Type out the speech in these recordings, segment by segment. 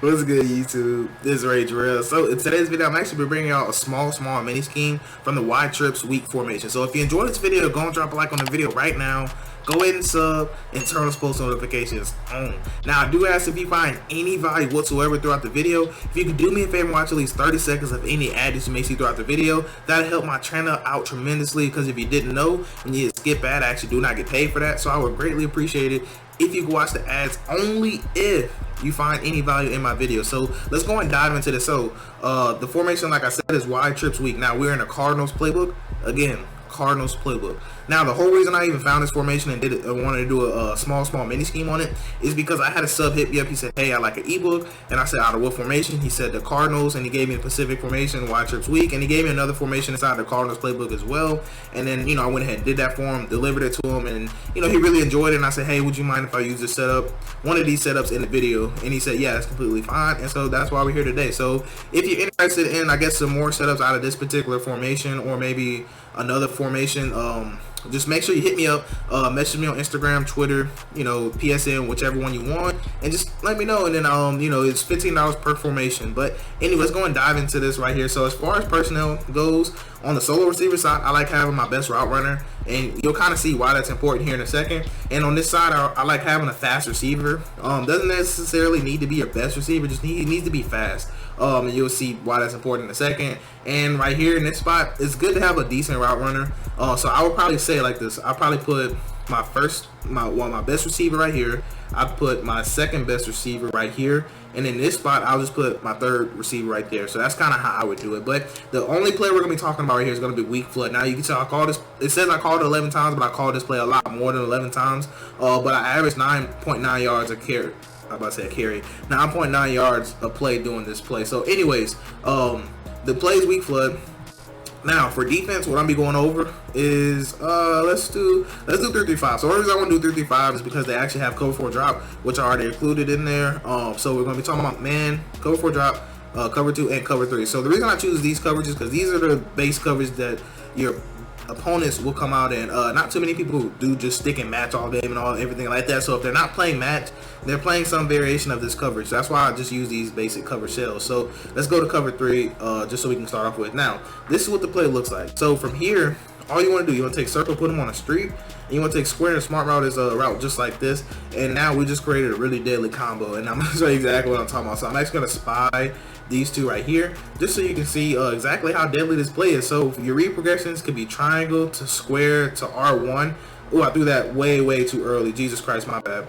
What's good, YouTube? This is Ray Jarrell. So in today's video, I'm actually bringing out a small mini scheme from the Y Trips week formation. So if you enjoyed this video, go and drop a like on the video right now. Go ahead and sub and turn those post notifications on. Now, I do ask if you find any value whatsoever throughout the video, if you could do me a favor and watch at least 30 seconds of any ad that you may see throughout the video, that'll help my channel out tremendously. Because if you didn't know, when you skip ad, I actually do not get paid for that. So I would greatly appreciate it if you could watch the ads only if you find any value in my video. So let's go and dive into this. So the formation, like I said, is Y Trips week. Now we're in a Cardinals playbook. Again, Cardinals playbook. Now the whole reason I even found this formation and wanted to do a small mini scheme on it is because I had a sub hit me up. He said, hey, I like an ebook, and I said, out of what formation? He said the Cardinals, and he gave me a Pacific formation, Y Trips week, and he gave me another formation inside the Cardinals playbook as well. And then, you know, I went ahead and did that for him, delivered it to him, and you know, he really enjoyed it. And I said, hey, would you mind if I use this setup, one of these setups in the video? And he said, yeah, that's completely fine. And so that's why we're here today. So if you're interested in, I guess, some more setups out of this particular formation, or maybe another formation, just make sure you hit me up, message me on Instagram, Twitter, you know, PSN, whichever one you want, and just let me know. And then you know, it's $15 per formation. But anyway, let's go and dive into this right here. So as far as personnel goes, on the solo receiver side, I like having my best route runner, and you'll kind of see why that's important here in a second. And on this side, I like having a fast receiver. Doesn't necessarily need to be your best receiver, just he needs to be fast. And you'll see why that's important in a second. And right here in this spot, it's good to have a decent route runner. So I would probably say it like this. I'll probably put my best receiver right here. I put my second best receiver right here, and in this spot I'll just put my third receiver right there. So that's kind of how I would do it. But the only play we're gonna be talking about right here is gonna be weak flood. Now you can tell I call this, it says I called it 11 times, but I called this play a lot more than 11 times. But I averaged 9.9 yards a carry. I'm about to say a carry, 9.9 yards a play doing this play. So anyways, the play is weak flood. Now for defense, what I'm be going over is let's do 3-3-5. So the reason I want to do 3-3-5 is because they actually have cover 4 drop, which are already included in there. So we're going to be talking about man, cover 4 drop, cover 2, and cover 3. So the reason I choose these coverages because these are the base coverage that your opponents will come out and not too many people do just stick and match all game and everything like that. So if they're not playing match, they're playing some variation of this coverage. That's why I just use these basic cover shells. So let's go to cover 3 just so we can start off with. Now this is what the play looks like. So from here, all you want to do, you want to take circle, put them on a street, and you want to take square, and smart route is a route just like this. And now we just created a really deadly combo, and I'm going to show you exactly what I'm talking about. So I'm actually going to spy these two right here just so you can see exactly how deadly this play is. So your read progressions could be triangle to square to R1. Oh, I threw that way too early. Jesus Christ, my bad.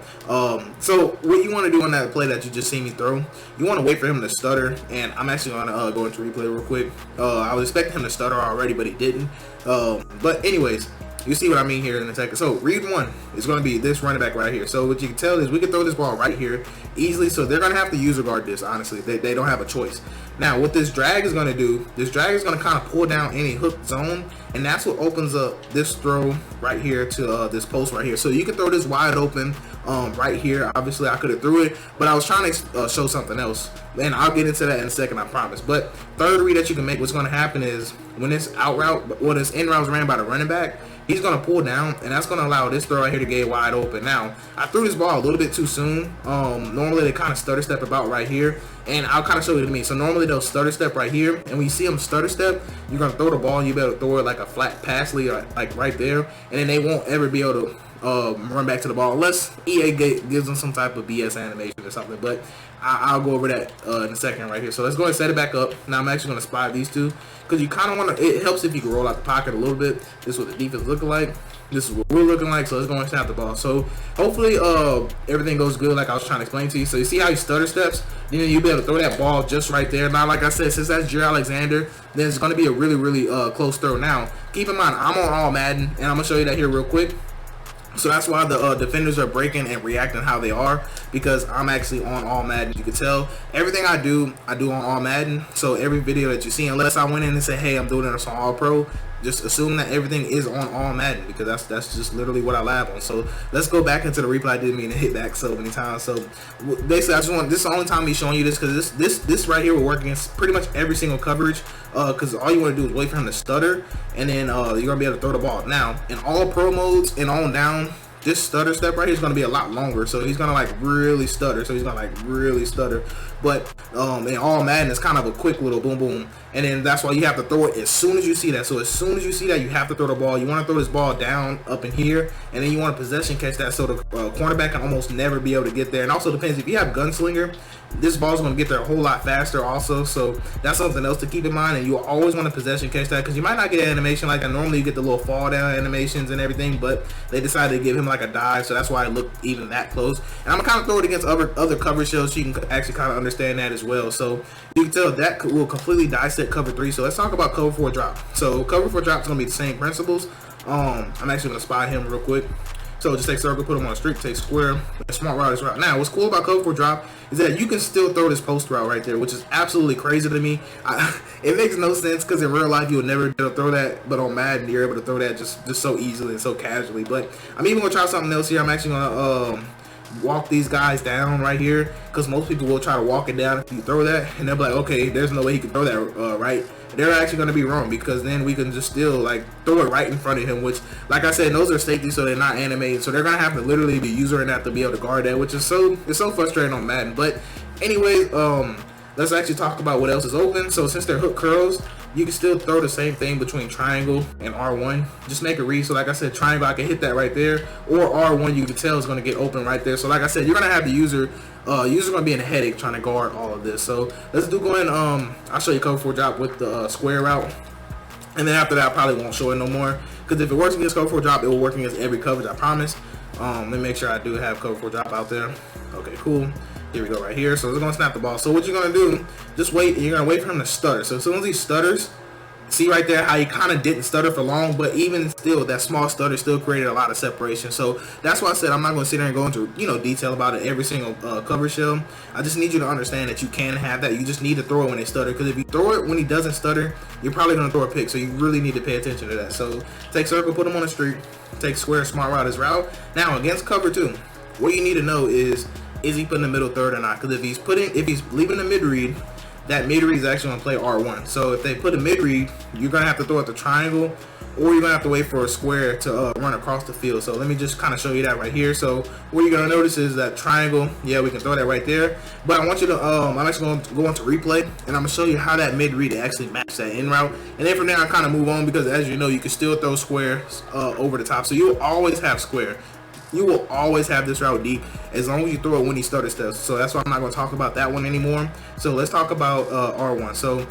So what you want to do on that play that you just seen me throw, you want to wait for him to stutter. And I'm actually going to go into replay real quick. I was expecting him to stutter already, but he didn't. But anyways, you see what I mean here in a second. So read 1 is going to be this running back right here. So what you can tell is we can throw this ball right here easily. So they're going to have to user guard this, honestly. They don't have a choice. Now what this drag is going to do, this drag is going to kind of pull down any hook zone, and that's what opens up this throw right here to this post right here. So you can throw this wide open right here. Obviously I could have threw it, but I was trying to show something else, and I'll get into that in a second, I promise. But third read that you can make, what's going to happen is when this out route, when this in route is ran by the running back, he's going to pull down, and that's going to allow this throw right here to get wide open. Now, I threw this ball a little bit too soon. Normally, they kind of stutter step about right here, and I'll kind of show you to me. So normally, they'll stutter step right here, and when you see them stutter step, you're going to throw the ball, and you better throw it like a flat pass lead, like right there, and then they won't ever be able to run back to the ball unless EA gives them some type of BS animation or something. But I'll go over that in a second right here. So let's go and set it back up. Now I'm actually going to spy these two because you kind of want to, it helps if you can roll out the pocket a little bit. This is what the defense is looking like. This is what we're looking like. So let's go and snap the ball. So hopefully everything goes good like I was trying to explain to you. So you see how he stutter steps? Then you'll be able to throw that ball just right there. Now like I said, since that's Jair Alexander, then it's going to be a really close throw. Now keep in mind, I'm on all Madden, and I'm going to show you that here real quick. So that's why the defenders are breaking and reacting how they are, because I'm actually on all Madden. You can tell everything I do on all Madden. So every video that you see, unless I went in and say, hey, I'm doing this on all pro, just assume that everything is on all Madden, because that's just literally what I lab on. So let's go back into the replay. I didn't mean to hit back so many times. So basically, I just want, this is the only time me showing you this, because this right here will work against pretty much every single coverage. Because all you want to do is wait for him to stutter, and then you're gonna be able to throw the ball. Now in all pro modes and on down, this stutter step right here is going to be a lot longer, so he's going to like really stutter. But in all Madden, it's kind of a quick little boom boom, and then that's why you have to throw it as soon as you see that. So as soon as you see that, you have to throw the ball. You want to throw this ball down up in here, and then you want to possession catch that, so the cornerback can almost never be able to get there. And also depends, if you have gunslinger, this ball's going to get there a whole lot faster also, so that's something else to keep in mind. And you always want to possession catch that, because you might not get an animation like that. Normally you get the little fall down animations and everything, but they decided to give him like a dive, so that's why it looked even that close. And I'm going to kind of throw it against other coverage shows so you can actually kind of understand that as well. So you can tell that will completely dissect cover 3. So let's talk about cover 4 drop. So cover 4 drop is going to be the same principles. I'm actually going to spy him real quick. So just take circle, put him on a streak, take square, smart route is route. Now, what's cool about cover 4 drop is that you can still throw this post route right there, which is absolutely crazy to me. It makes no sense, because in real life you would never be able to throw that, but on Madden you're able to throw that just so easily and so casually. But I'm even gonna try something else here. I'm actually gonna walk these guys down right here, because most people will try to walk it down if you throw that, and they'll be like, okay, there's no way he can throw that right. They're actually going to be wrong, because then we can just still like throw it right in front of him, which, like I said, those are safety, so they're not animated, so they're going to have to literally be user and have to be able to guard that, which is so frustrating on Madden. But anyways, let's actually talk about what else is open. So since they're hook curls, you can still throw the same thing between triangle and R1. Just make a read. So like I said, triangle, I can hit that right there, or R1, you can tell is going to get open right there. So like I said, you're going to have the user going to be in a headache trying to guard all of this. So let's go in. I'll show you cover 4 drop with the square route, and then after that I probably won't show it no more, because if it works against cover 4 drop, it will work against every coverage, I promise. Let me make sure I do have cover 4 drop out there. Okay, cool. Here we go right here. So it's going to snap the ball. So what you're going to do, just wait. You're going to wait for him to stutter. So as soon as he stutters, see right there how he kind of didn't stutter for long, but even still, that small stutter still created a lot of separation. So that's why I said I'm not going to sit there and go into detail about it every single coverage shell. I just need you to understand that you can have that. You just need to throw it when they stutter, because if you throw it when he doesn't stutter, you're probably going to throw a pick. So you really need to pay attention to that. So take circle, put him on a streak, take square, smart route his route. Now against cover 2, what you need to know is he putting the middle third or not? Because if he's leaving the mid read, that mid read is actually going to play R1. So if they put a mid read, you're going to have to throw at the triangle, or you're going to have to wait for a square to run across the field. So let me just kind of show you that right here. So what you're going to notice is that triangle, yeah, we can throw that right there. But I want you to, I'm actually going to go into replay, and I'm going to show you how that mid read actually matches that in route. And then from there I kind of move on, because as you know, you can still throw squares over the top. So you will always have square. You will always have this route deep as long as you throw it when he stutter steps. So that's why I'm not going to talk about that one anymore. So let's talk about R1. So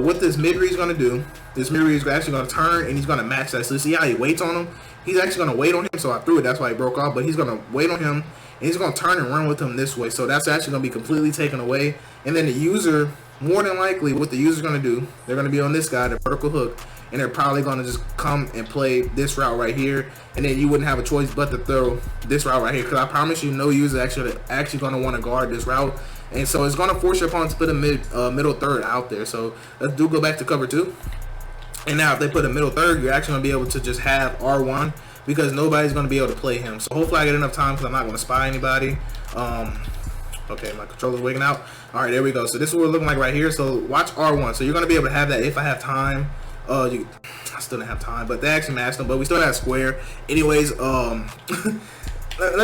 what this mid read is going to do, this mid read is actually going to turn, and he's going to match that. So see how he waits on him? He's actually going to wait on him. So I threw it. That's why he broke off. But he's going to wait on him, and he's going to turn and run with him this way. So that's actually going to be completely taken away. And then the user, more than likely, what the user's going to do, they're going to be on this guy, the vertical hook, and they're probably going to just come and play this route right here, and then you wouldn't have a choice but to throw this route right here, because I promise you, no user actually going to want to guard this route, and so it's going to force your opponent to put a middle third out there. So let's go back to cover 2, and now if they put a middle third, you're actually going to be able to just have R1, because nobody's going to be able to play him. So hopefully I get enough time, because I'm not going to spy anybody. Okay, my controller's waking out. All right, there we go. So this is what we're looking like right here. So watch R1. So you're going to be able to have that if I have time. I still didn't have time, but they actually matched them, but we still have square. Anyways, let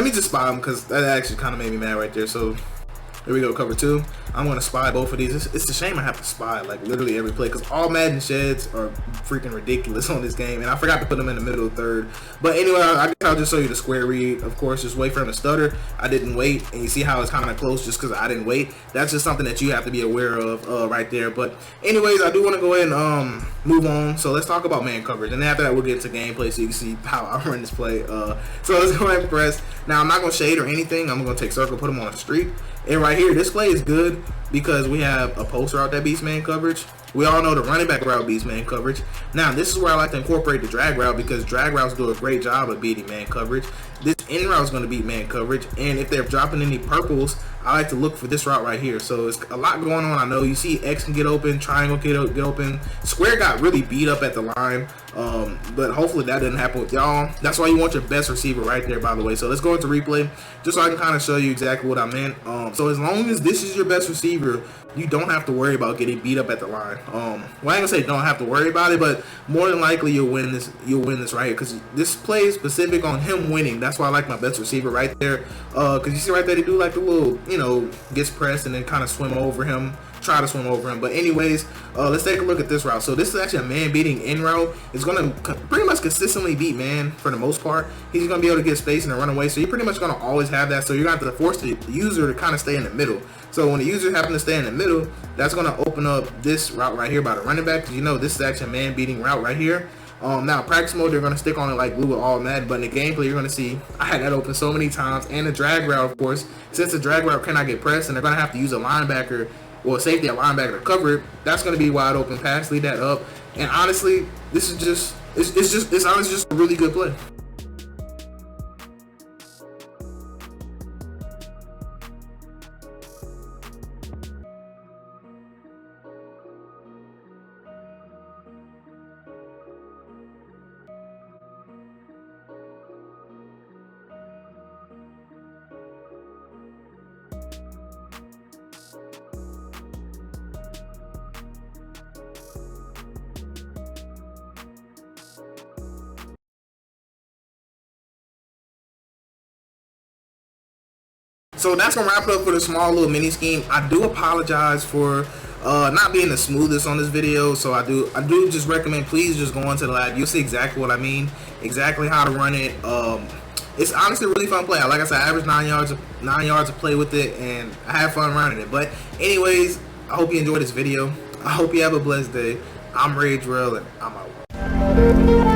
me just spy them, because that actually kind of made me mad right there. So here we go, cover 2. I'm going to spy both of these. It's a shame I have to spy like literally every play, because all Madden sheds are freaking ridiculous on this game, and I forgot to put them in the middle third. But anyway, I guess I'll just show you the square read. Of course, just wait for him to stutter. I didn't wait, and you see how it's kind of close just because I didn't wait. That's just something that you have to be aware of right there. But anyways, I do want to go ahead and move on. So let's talk about man coverage, and after that we'll get to gameplay so you can see how I run this play. So let's go ahead and press. Now I'm not going to shade or anything. I'm going to take circle, put him on a streak. And right here, this play is good because we have a post route that beats man coverage. We all know the running back route beats man coverage. Now, this is where I like to incorporate the drag route, because drag routes do a great job of beating man coverage. This in route is going to beat man coverage, and if they're dropping any purples, I like to look for this route right here. So it's a lot going on. I know you see X can get open, triangle get open, square got really beat up at the line, but hopefully that didn't happen with y'all. That's why you want your best receiver right there, by the way. So let's go into replay just so I can kind of show you exactly what I meant. So as long as this is your best receiver, you don't have to worry about getting beat up at the line. Well, I ain't gonna say don't have to worry about it, but more than likely you'll win this right here, because this play is specific on him winning. That's why I like my best receiver right there, because you see right there, they do like the little, you know, gets pressed and then kind of swim over him, try to swim over him. But anyways, let's take a look at this route. So this is actually a man beating in route. It's going to pretty much consistently beat man for the most part. He's going to be able to get space and run away, so you're pretty much going to always have that. So you're going to have to force the user to kind of stay in the middle. So when the user happens to stay in the middle, that's going to open up this route right here by the running back, because you know this is actually a man beating route right here. Now practice mode, they're going to stick on it like glue with all Madden, but in the gameplay you're going to see I had that open so many times. And the drag route, of course, since the drag route cannot get pressed and they're going to have to use a linebacker or safety at linebacker to cover it, that's going to be wide open pass. Leave that up, and honestly, this is just it's honestly just a really good play. So that's gonna wrap it up for the small little mini scheme. I do apologize for not being the smoothest on this video, so I do just recommend, please just go into the lab. You'll see exactly what I mean, exactly how to run it. It's honestly a really fun play. Like I said, I averaged 9 yards to play with it, and I had fun running it. But anyways, I hope you enjoyed this video. I hope you have a blessed day. I'm Ray Drill, and I'm out.